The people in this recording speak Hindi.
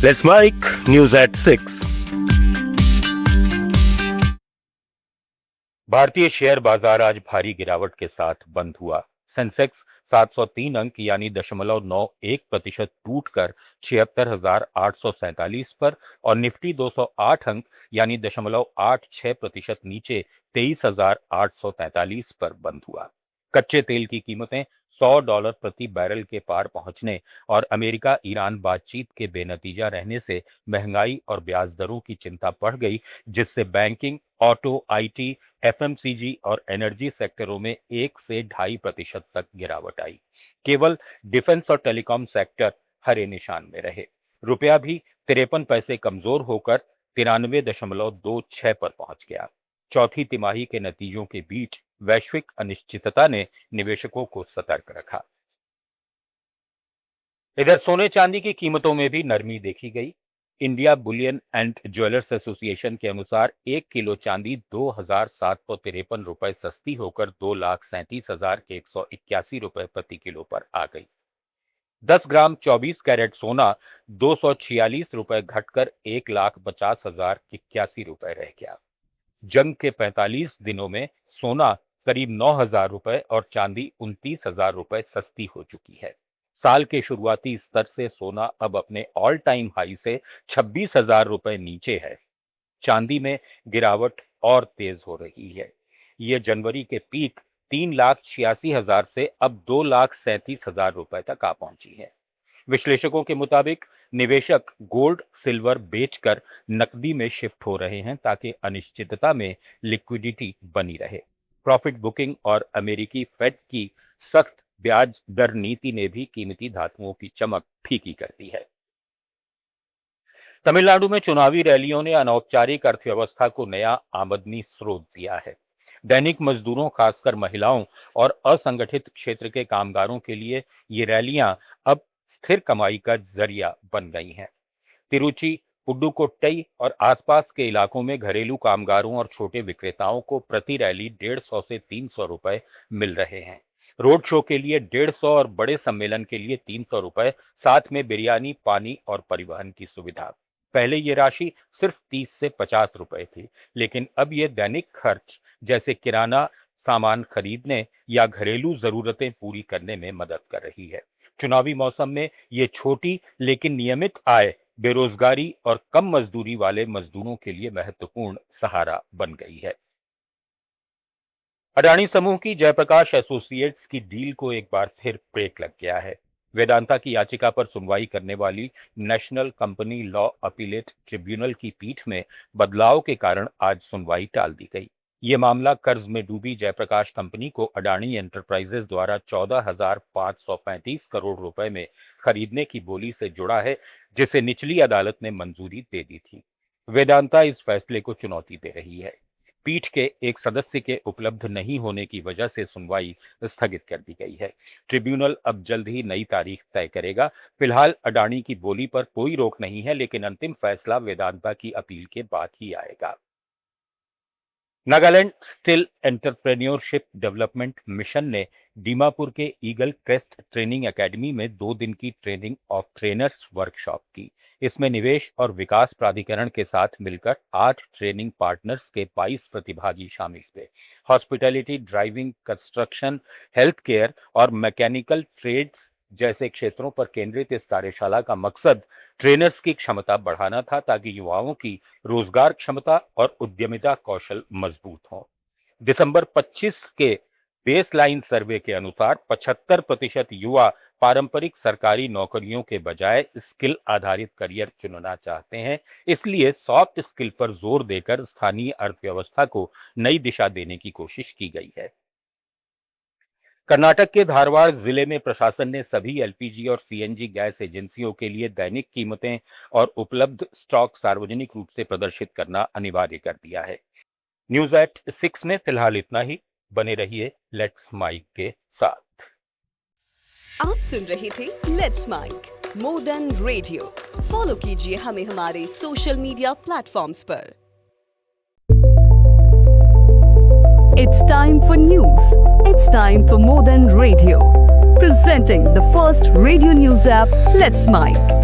Let's make news at 6। भारतीय शेयर बाजार आज भारी गिरावट के साथ बंद हुआ। सेंसेक्स 703 अंक यानी 0.91% टूटकर 76,847 पर और निफ्टी 208 अंक यानी 0.86% नीचे 23,843 पर बंद हुआ। कच्चे तेल की कीमतें $100 प्रति बैरल के पार पहुंचने और अमेरिका ईरान बातचीत के बेनतीजा रहने से महंगाई और ब्याज दरों की चिंता बढ़ गई, जिससे बैंकिंग, ऑटो, आईटी, एफएमसीजी और एनर्जी सेक्टरों में 1 से 2.5% तक गिरावट आई। केवल डिफेंस और टेलीकॉम सेक्टर हरे निशान में रहे। रुपया भी 53 पैसे कमजोर होकर 93.26 पर पहुंच गया। चौथी तिमाही के नतीजों के बीच वैश्विक अनिश्चितता ने निवेशकों को सतर्क रखा। इधर सोने चांदी की कीमतों में भी नरमी देखी गई। India Boolean and jewellers association के अनुसार 1 किलो चांदी 2,753 रुपए सस्ती होकर 2,37,181 रुपए प्रति किलो पर आ गई। 10 ग्राम 24 कैरेट सोना 246 रुपए घटकर 1,50,081 रुपए रह गया। जंग के 45 दिनों में सोना करीब 9,000 रुपए और चांदी 29,000 रुपए सस्ती हो चुकी है। साल के शुरुआती स्तर से सोना अब अपने ऑल टाइम हाई से 26,000 रुपए नीचे है। चांदी में गिरावट और तेज हो रही है। ये जनवरी के पीक 3,86,000 से अब 2,37,000 रुपए तक आ पहुंची है। विश्लेषकों के मुताबिक निवेशक गोल्ड सिल्वर बेचकर नकदी में शिफ्ट हो रहे हैं ताकि अनिश्चितता में लिक्विडिटी बनी रहे। प्रॉफिट बुकिंग और अमेरिकी फेड की सख्त ब्याज दर नीति ने भी कीमती धातुओं की चमक फीकी कर दी है। तमिलनाडु में चुनावी रैलियों ने अनौपचारिक अर्थव्यवस्था को नया आमदनी स्रोत दिया है। दैनिक मजदूरों, खासकर महिलाओं और असंगठित क्षेत्र के कामगारों के लिए ये रैलियां अब स्थिर कमाई का जरिया बन गई हैं। तिरुचि, पुडुकोट्टई और आसपास के इलाकों में घरेलू कामगारों और छोटे विक्रेताओं को प्रति रैली 150 से 300 रुपए मिल रहे हैं। रोड शो के लिए 150 और बड़े सम्मेलन के लिए 300 रुपए, साथ में बिरयानी, पानी और परिवहन की सुविधा। पहले ये राशि सिर्फ 30 से 50 रुपए थी, लेकिन अब ये दैनिक खर्च जैसे किराना सामान खरीदने या घरेलू जरूरतें पूरी करने में मदद कर रही है। चुनावी मौसम में ये छोटी लेकिन नियमित आय, बेरोजगारी और कम मजदूरी वाले मजदूरों के लिए महत्वपूर्ण सहारा बन गई है। अडानी समूह की जयप्रकाश एसोसिएट्स की डील को एक बार फिर ब्रेक लग गया है। वेदांता की याचिका पर सुनवाई करने वाली national company law appellate tribunal की पीठ में बदलाव के कारण आज सुनवाई टाल दी गई। ये मामला कर्ज में डूबी जयप्रकाश कंपनी को अडानी एंटरप्राइजेज द्वारा 14,535 करोड़ रुपए में खरीदने की बोली से जुड़ा है, जिसे निचली अदालत ने मंजूरी दे दी थी। वेदांता इस फैसले को चुनौती दे रही है। पीठ के एक सदस्य के उपलब्ध नहीं होने की वजह से सुनवाई स्थगित कर दी गई है। ट्रिब्यूनल अब जल्द ही नई तारीख तय करेगा। फिलहाल अडानी की बोली पर कोई रोक नहीं है, लेकिन अंतिम फैसला वेदांता की अपील के बाद ही आएगा। Nagaland still entrepreneurship development mission ने दीमापुर के ईगल क्रेस्ट ट्रेनिंग एकेडमी में 2 दिन की ट्रेनिंग ऑफ ट्रेनर्स वर्कशॉप की। इसमें निवेश और विकास प्राधिकरण के साथ मिलकर 8 ट्रेनिंग पार्टनर्स के 22 प्रतिभागी शामिल थे। Hospitality, driving, construction, health care और मैकेनिकल ट्रेड्स जैसे क्षेत्रों पर केंद्रित इस कार्यशाला का मकसद ट्रेनर्स की क्षमता बढ़ाना था, ताकि युवाओं की रोजगार क्षमता और उद्यमिता कौशल मजबूत हों। दिसंबर 25 के बेसलाइन सर्वे के अनुसार 75% युवा पारंपरिक सरकारी नौकरियों के बजाय स्किल आधारित करियर चुनना चाहते हैं। इसलिए सॉफ्ट स्किल पर जोर देकर स्थानीय अर्थव्यवस्था को नई दिशा देने की कोशिश की गई है। कर्नाटक के धारवाड़ जिले में प्रशासन ने सभी एलपीजी और सीएनजी गैस एजेंसियों के लिए दैनिक कीमतें और उपलब्ध स्टॉक सार्वजनिक रूप से प्रदर्शित करना अनिवार्य कर दिया है। न्यूज एट 6 में फिलहाल इतना ही। बने रहिए लेट्स माइक के साथ। आप सुन रहे थे let's mic more than radio. Follow कीजिए हमें हमारे सोशल मीडिया प्लेटफॉर्म्स पर। It's time for news. It's time for more than radio. Presenting the first radio news app, Let's Mike.